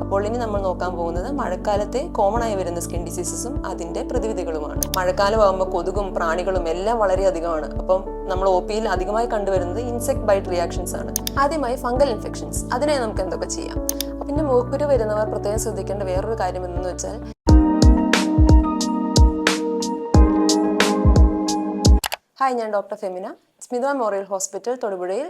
അപ്പോൾ ഇനി നമ്മൾ നോക്കാൻ പോകുന്നത് മഴക്കാലത്തെ കോമൺ ആയി വരുന്ന സ്കിൻ ഡിസീസസും അതിന്റെ പ്രതിവിധികളുമാണ്. മഴക്കാലമാകുമ്പോൾ കൊതുകും പ്രാണികളും എല്ലാം വളരെ അധികമാണ്. അപ്പം നമ്മൾ ഒ പിയിൽ അധികമായി കണ്ടുവരുന്നത് ഇൻസെക്ട് ബൈറ്റ് റിയാക്ഷൻസ് ആണ്. ആദ്യമായി ഫംഗൽ ഇൻഫെക്ഷൻസ്. അതിനെ നമുക്ക് എന്തൊക്കെ ചെയ്യാം? പിന്നെ മൂക്കുരു വരുന്നവർ പ്രത്യേകം ശ്രദ്ധിക്കേണ്ട വേറൊരു കാര്യം എന്തെന്ന് വെച്ചാൽ, ഹായ്, ഞാൻ doctor Femina, Smitha memorial hospital തൊടുപുഴയിൽ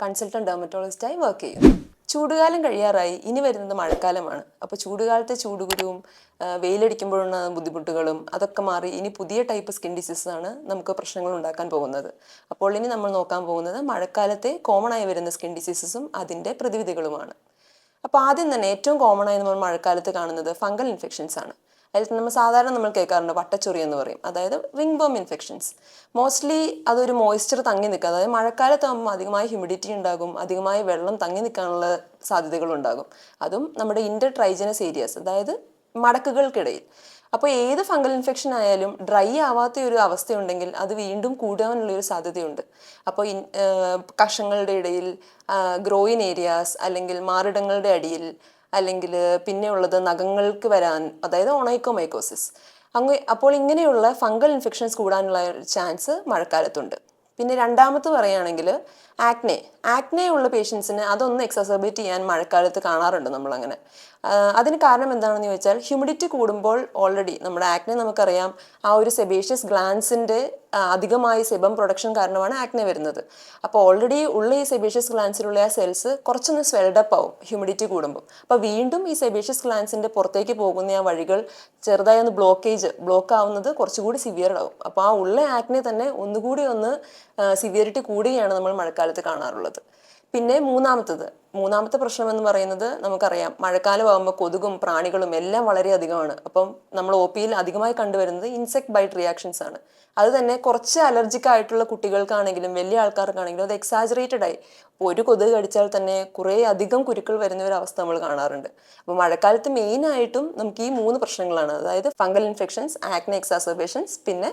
കൺസൾട്ടന്റ് ഡെർമറ്റോളജിസ്റ്റായി വർക്ക് ചെയ്യുന്നു. ചൂടുകാലം കഴിയാറായി, ഇനി വരുന്നത് മഴക്കാലമാണ്. അപ്പോൾ ചൂടുകാലത്തെ ചൂടുകുരുവും വെയിലടിക്കുമ്പോഴുള്ള ബുദ്ധിമുട്ടുകളും അതൊക്കെ മാറി ഇനി പുതിയ ടൈപ്പ് സ്കിൻ ഡിസീസസ് ആണ് നമുക്ക് പ്രശ്നങ്ങൾ ഉണ്ടാക്കാൻ പോകുന്നത്. അപ്പോൾ ഇനി നമ്മൾ നോക്കാൻ പോകുന്നത് മഴക്കാലത്തെ കോമൺ ആയി വരുന്ന സ്കിൻ ഡിസീസസും അതിൻ്റെ പ്രതിവിധികളുമാണ്. അപ്പോൾ ആദ്യം തന്നെ ഏറ്റവും കോമൺ ആയി നമ്മൾ മഴക്കാലത്ത് കാണുന്നത് ഫംഗൽ ഇൻഫെക്ഷൻസ് ആണ്. അതിൽ നമ്മൾ കേൾക്കാറുണ്ട് വട്ടച്ചൊറി എന്ന് പറയും, അതായത് റിംഗ് ബോം ഇൻഫെക്ഷൻസ്. മോസ്റ്റ്ലി അതൊരു മോയ്സ്ചർ തങ്ങി നിൽക്കുക, അതായത് മഴക്കാലത്താകുമ്പോൾ അധികമായി ഹ്യൂമിഡിറ്റി ഉണ്ടാകും, അധികമായി വെള്ളം തങ്ങി നിൽക്കാനുള്ള സാധ്യതകളുണ്ടാകും. അതും നമ്മുടെ ഇന്റർ ട്രൈജനസ് ഏരിയാസ്, അതായത് മടക്കുകൾക്കിടയിൽ. അപ്പോൾ ഏത് ഫംഗൽ ഇൻഫെക്ഷൻ ആയാലും ഡ്രൈ ആവാത്ത ഒരു അവസ്ഥയുണ്ടെങ്കിൽ അത് വീണ്ടും കൂടാനുള്ളൊരു സാധ്യതയുണ്ട്. അപ്പോൾ കഷങ്ങളുടെ ഇടയിൽ, ഗ്രോയിൻ ഏരിയാസ്, അല്ലെങ്കിൽ മാറിടങ്ങളുടെ അടിയിൽ, അല്ലെങ്കിൽ പിന്നെ ഉള്ളത് നഖങ്ങൾക്ക് വരാൻ, അതായത് ഒണൈക്കോമൈക്കോസിസ്. അപ്പോൾ ഇങ്ങനെയുള്ള ഫംഗൽ ഇൻഫെക്ഷൻസ് കൂടാനുള്ള ചാൻസ് മഴക്കാലത്തുണ്ട്. പിന്നെ രണ്ടാമത് പറയുകയാണെങ്കിൽ ആക്നെ ഉള്ള പേഷ്യൻസിന് അതൊന്ന് എക്സസർബേറ്റ് ചെയ്യാൻ മഴക്കാലത്ത് കാണാറുണ്ട് നമ്മളങ്ങനെ. അതിന് കാരണം എന്താണെന്ന് ചോദിച്ചാൽ, ഹ്യൂമിഡിറ്റി കൂടുമ്പോൾ ഓൾറെഡി നമ്മുടെ ആക്നെ നമുക്കറിയാം, ആ ഒരു സെബേഷ്യസ് ഗ്ലാൻസിൻ്റെ അധികമായി സെബം പ്രൊഡക്ഷൻ കാരണമാണ് ആക്നെ വരുന്നത്. അപ്പോൾ ഓൾറെഡി ഉള്ള ഈ സെബേഷ്യസ് ഗ്ലാൻസിലുള്ള ആ സെൽസ് കുറച്ചൊന്ന് സ്വെൽഡപ്പ് ആവും ഹ്യൂമിഡിറ്റി കൂടുമ്പോൾ. അപ്പോൾ വീണ്ടും ഈ സെബേഷ്യസ് ഗ്ലാൻസിൻ്റെ പുറത്തേക്ക് പോകുന്ന ആ വഴികൾ ചെറുതായി ഒന്ന് ബ്ലോക്ക് ആവുന്നത് കുറച്ചുകൂടി സിവിയർ ആവും. അപ്പോൾ ആ ഉള്ള ആക്നെ തന്നെ ഒന്നുകൂടി സിവിയറിറ്റി കൂടുകയാണ് നമ്മൾ മഴക്കാലത്ത് കാണാറുള്ളത്. പിന്നെ മൂന്നാമത്തെ പ്രശ്നം എന്ന് പറയുന്നത്, നമുക്കറിയാം മഴക്കാലമാകുമ്പോൾ കൊതുകും പ്രാണികളും എല്ലാം വളരെ അധികമാണ്. അപ്പം നമ്മൾ ഒ പിയിൽ അധികമായി കണ്ടുവരുന്നത് ഇൻസെക്ട് ബൈറ്റ് റിയാക്ഷൻസ് ആണ്. അത് തന്നെ കുറച്ച് അലർജിക് ആയിട്ടുള്ള കുട്ടികൾക്കാണെങ്കിലും വലിയ ആൾക്കാർക്കാണെങ്കിലും അത് എക്സാജറേറ്റഡ് ആയി ഒരു കൊതുക് കടിച്ചാൽ തന്നെ കുറേ അധികം കുരുക്കൾ വരുന്ന ഒരു അവസ്ഥ നമ്മൾ കാണാറുണ്ട്. അപ്പോൾ മഴക്കാലത്ത് മെയിനായിട്ടും നമുക്ക് ഈ 3 പ്രശ്നങ്ങളാണ്, അതായത് ഫംഗൽ ഇൻഫെക്ഷൻസ്, ആക്നെ എക്സാസർബേഷൻസ്, പിന്നെ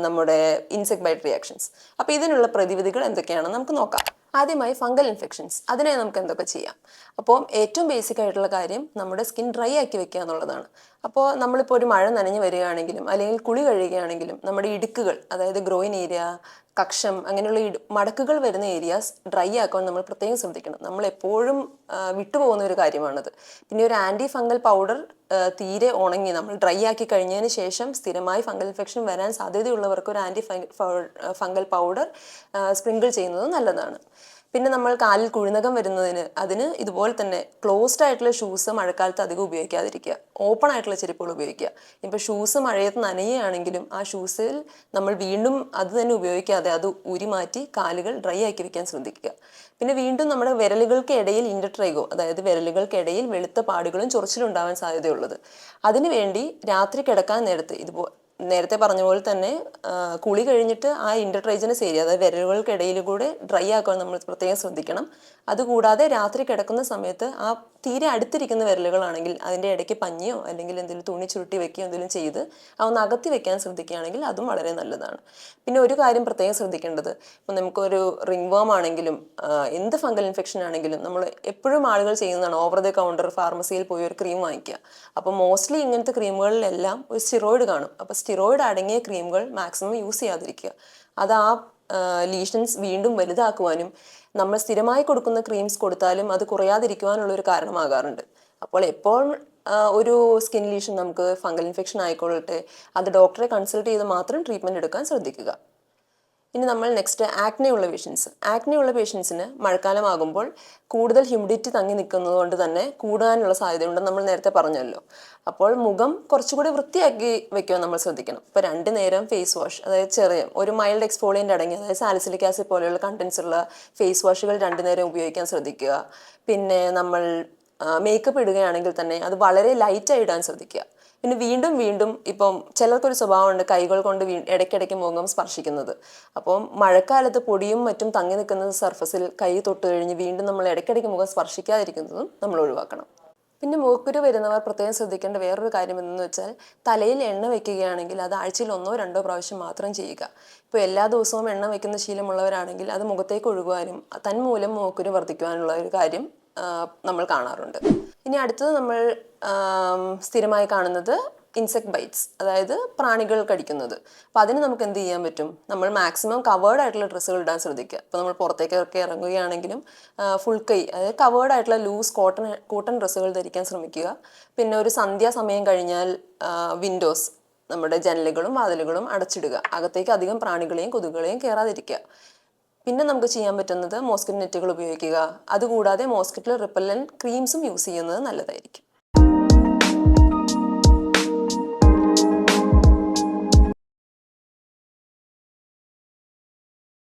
നമ്മുടെ ഇൻസെക്ട് ബൈറ്റ് റിയാക്ഷൻസ്. അപ്പോൾ ഇതിനുള്ള പ്രതിവിധികൾ എന്തൊക്കെയാണെന്ന് നമുക്ക് നോക്കാം. ആദ്യമായി ഫംഗൽ ഇൻഫെക്ഷൻസ്. അതിനെ നമുക്ക് എന്തൊക്കെ ചെയ്യാം? അപ്പോൾ ഏറ്റവും ബേസിക് ആയിട്ടുള്ള കാര്യം നമ്മുടെ സ്കിൻ ഡ്രൈ ആക്കി വെക്കുക എന്നുള്ളതാണ്. അപ്പോൾ നമ്മളിപ്പോൾ ഒരു മഴ നനഞ്ഞു വരികയാണെങ്കിലും അല്ലെങ്കിൽ കുളി കഴിയുകയാണെങ്കിലും നമ്മുടെ ഇടുക്കുകൾ, അതായത് ഗ്രോയിൻ ഏരിയ, കക്ഷം, അങ്ങനെയുള്ള മടക്കുകൾ വരുന്ന ഏരിയാസ് ഡ്രൈ ആക്കാൻ നമ്മൾ പ്രത്യേകം ശ്രദ്ധിക്കണം. നമ്മൾ എപ്പോഴും വിട്ടുപോകുന്ന ഒരു കാര്യമാണത്. പിന്നെ ഒരു ആൻറ്റി ഫംഗൽ പൗഡർ തീരെ ഉണങ്ങി നമ്മൾ ഡ്രൈ ആക്കി കഴിഞ്ഞതിന് ശേഷം സ്ഥിരമായി ഫംഗൽ ഇൻഫെക്ഷൻ വരാൻ സാധ്യതയുള്ളവർക്ക് ഒരു ആൻറ്റി ഫംഗൽ പൗഡർ സ്പ്രിങ്കിൾ ചെയ്യുന്നത് നല്ലതാണ്. പിന്നെ നമ്മൾ കാലിൽ കുഴിനകം വരുന്നതിന് അതിന് ഇതുപോലെ തന്നെ ക്ലോസ്ഡ് ആയിട്ടുള്ള ഷൂസ് മഴക്കാലത്ത് അധികം ഉപയോഗിക്കാതിരിക്കുക, ഓപ്പൺ ആയിട്ടുള്ള ചെരുപ്പുകൾ ഉപയോഗിക്കുക. ഇപ്പോൾ ഷൂസ് മഴയത്ത് നനയുകയാണെങ്കിലും ആ ഷൂസിൽ നമ്മൾ വീണ്ടും അത് തന്നെ ഉപയോഗിക്കാതെ അത് ഊരി മാറ്റി കാലുകൾ ഡ്രൈ ആക്കി വെക്കാൻ ശ്രദ്ധിക്കുക. പിന്നെ വീണ്ടും നമ്മുടെ വിരലുകൾക്ക് ഇടയിൽ ഇന്റർട്രൈഗോ, അതായത് വിരലുകൾക്കിടയിൽ വെളുത്ത പാടുകളും ചൊറിച്ചിലും ഉണ്ടാവാൻ സാധ്യതയുള്ളത്. അതിനുവേണ്ടി രാത്രി കിടക്കാൻ നേരത്തെ പറഞ്ഞ പോലെ തന്നെ കുളി കഴിഞ്ഞിട്ട് ആ ഇന്റർട്രൈജനസ് ഏരിയ, അതായത് വിരലുകൾക്കിടയിൽ കൂടെ ഡ്രൈ ആക്കാൻ നമ്മൾ പ്രത്യേകം ശ്രദ്ധിക്കണം. അതുകൂടാതെ രാത്രി കിടക്കുന്ന സമയത്ത് ആ തീരെ അടുത്തിരിക്കുന്ന വിരലുകളാണെങ്കിൽ അതിൻ്റെ ഇടയ്ക്ക് പഞ്ഞിയോ അല്ലെങ്കിൽ എന്തെങ്കിലും തുണി ചുരുട്ടി വെക്കുകയോ എന്തെങ്കിലും ചെയ്ത് ഒന്ന് അകത്തി വെക്കാൻ ശ്രദ്ധിക്കുകയാണെങ്കിൽ അതും വളരെ നല്ലതാണ്. പിന്നെ ഒരു കാര്യം പ്രത്യേകം ശ്രദ്ധിക്കേണ്ടത്, ഇപ്പം നമുക്കൊരു റിംഗ് വോം ആണെങ്കിലും എന്ത് ഫംഗൽ ഇൻഫെക്ഷൻ ആണെങ്കിലും നമ്മൾ എപ്പോഴും ആളുകൾ ചെയ്യുന്നതാണ് ഓവർ ദ കൗണ്ടർ ഫാർമസിയിൽ പോയി ഒരു ക്രീം വാങ്ങിക്കുക. അപ്പോൾ മോസ്റ്റ്ലി ഇങ്ങനത്തെ ക്രീമുകളിലെല്ലാം ഒരു സ്റ്റിറോയിഡ് കാണും. അപ്പോൾ സ്റ്റിറോയിഡ് അടങ്ങിയ ക്രീമുകൾ മാക്സിമം യൂസ് ചെയ്യാതിരിക്കുക. അത് ആ ലീഷൻസ് വീണ്ടും വലുതാക്കുവാനും നമ്മൾ സ്ഥിരമായി കൊടുക്കുന്ന ക്രീംസ് കൊടുത്താലും അത് കുറയാതിരിക്കുവാനുള്ളൊരു കാരണമാകാറുണ്ട്. അപ്പോൾ എപ്പോൾ ഒരു സ്കിൻ ലീഷൻ നമുക്ക് ഫംഗൽ ഇൻഫെക്ഷൻ ആയിക്കൊള്ളട്ടെ, അത് ഡോക്ടറെ കൺസൾട്ട് ചെയ്ത് മാത്രം ട്രീറ്റ്മെൻറ്റ് എടുക്കാൻ ശ്രദ്ധിക്കുക. ഇനി നമ്മൾ നെക്സ്റ്റ് ആക്നെ ഉള്ള പേഷ്യൻസിന് മഴക്കാലമാകുമ്പോൾ കൂടുതൽ ഹ്യൂമിഡിറ്റി തങ്ങി നിൽക്കുന്നത് കൊണ്ട് തന്നെ കൂടാനുള്ള സാധ്യതയുണ്ടെന്ന് നമ്മൾ നേരത്തെ പറഞ്ഞല്ലോ. അപ്പോൾ മുഖം കുറച്ചുകൂടി വൃത്തിയാക്കി വെക്കാൻ നമ്മൾ ശ്രദ്ധിക്കണം. ഇപ്പോൾ 2 നേരം ഫേസ് വാഷ്, അതായത് ചെറിയ ഒരു മൈൽഡ് എക്സ്ഫോളിയൻ്റ് അടങ്ങിയ, അതായത് സാലിസിലിക് ആസിഡ് പോലെയുള്ള കണ്ടൻസ് ഉള്ള ഫേസ് വാഷുകൾ 2 നേരം ഉപയോഗിക്കാൻ ശ്രദ്ധിക്കുക. പിന്നെ നമ്മൾ മേക്കപ്പ് ഇടുകയാണെങ്കിൽ തന്നെ അത് വളരെ ലൈറ്റായി ഇടാൻ ശ്രദ്ധിക്കുക. പിന്നെ വീണ്ടും ഇപ്പം ചിലർക്കൊരു സ്വഭാവമുണ്ട് കൈകൾ കൊണ്ട് ഇടയ്ക്കിടയ്ക്ക് മുഖം സ്പർശിക്കുന്നത്. അപ്പം മഴക്കാലത്ത് പൊടിയും മറ്റും തങ്ങി നിൽക്കുന്ന സർഫസിൽ കൈ തൊട്ട് കഴിഞ്ഞ് വീണ്ടും നമ്മൾ ഇടയ്ക്കിടയ്ക്ക് മുഖം സ്പർശിക്കാതിരിക്കുന്നതും നമ്മൾ ഒഴിവാക്കണം. പിന്നെ മൂക്കുരു വരുന്നവർ പ്രത്യേകം ശ്രദ്ധിക്കേണ്ട വേറൊരു കാര്യം എന്തെന്ന് വെച്ചാൽ, തലയിൽ എണ്ണ വയ്ക്കുകയാണെങ്കിൽ അത് ആഴ്ചയിൽ 1-2 പ്രാവശ്യം മാത്രം ചെയ്യുക. ഇപ്പോൾ എല്ലാ ദിവസവും എണ്ണ വയ്ക്കുന്ന ശീലമുള്ളവരാണെങ്കിൽ അത് മുഖത്തേക്ക് ഒഴുകുവാനും തന്മൂലം മൂക്കുരു വർദ്ധിക്കുവാനുള്ള ഒരു കാര്യം നമ്മൾ കാണാറുണ്ട്. ഇനി അടുത്തത് നമ്മൾ സ്ഥിരമായി കാണുന്നത് ഇൻസെക്ട് ബൈറ്റ്സ്, അതായത് പ്രാണികൾ കടിക്കുന്നത്. അപ്പോൾ അതിന് നമുക്ക് എന്ത് ചെയ്യാൻ പറ്റും? നമ്മൾ മാക്സിമം കവേർഡ് ആയിട്ടുള്ള ഡ്രസ്സുകൾ ഇടാൻ ശ്രദ്ധിക്കുക. ഇപ്പോൾ നമ്മൾ പുറത്തേക്കൊക്കെ ഇറങ്ങുകയാണെങ്കിലും ഫുൾ കൈ, അതായത് കവേർഡ് ആയിട്ടുള്ള ലൂസ് കോട്ടൺ ഡ്രസ്സുകൾ ധരിക്കാൻ ശ്രമിക്കുക. പിന്നെ ഒരു സന്ധ്യാസമയം കഴിഞ്ഞാൽ വിൻഡോസ്, നമ്മുടെ ജനലുകളും വാതിലുകളും അടച്ചിടുക. അകത്തേക്ക് അധികം പ്രാണികളെയും കൊതുകുകളെയും കയറാതിരിക്കുക. പിന്നെ നമുക്ക് ചെയ്യാൻ പറ്റുന്നത് മോസ്കിറ്റോ നെറ്റുകൾ ഉപയോഗിക്കുക. അതുകൂടാതെ മോസ്കിറ്റോ റിപ്പല്ലൻ്റ് ക്രീംസും യൂസ് ചെയ്യുന്നത് നല്ലതായിരിക്കും.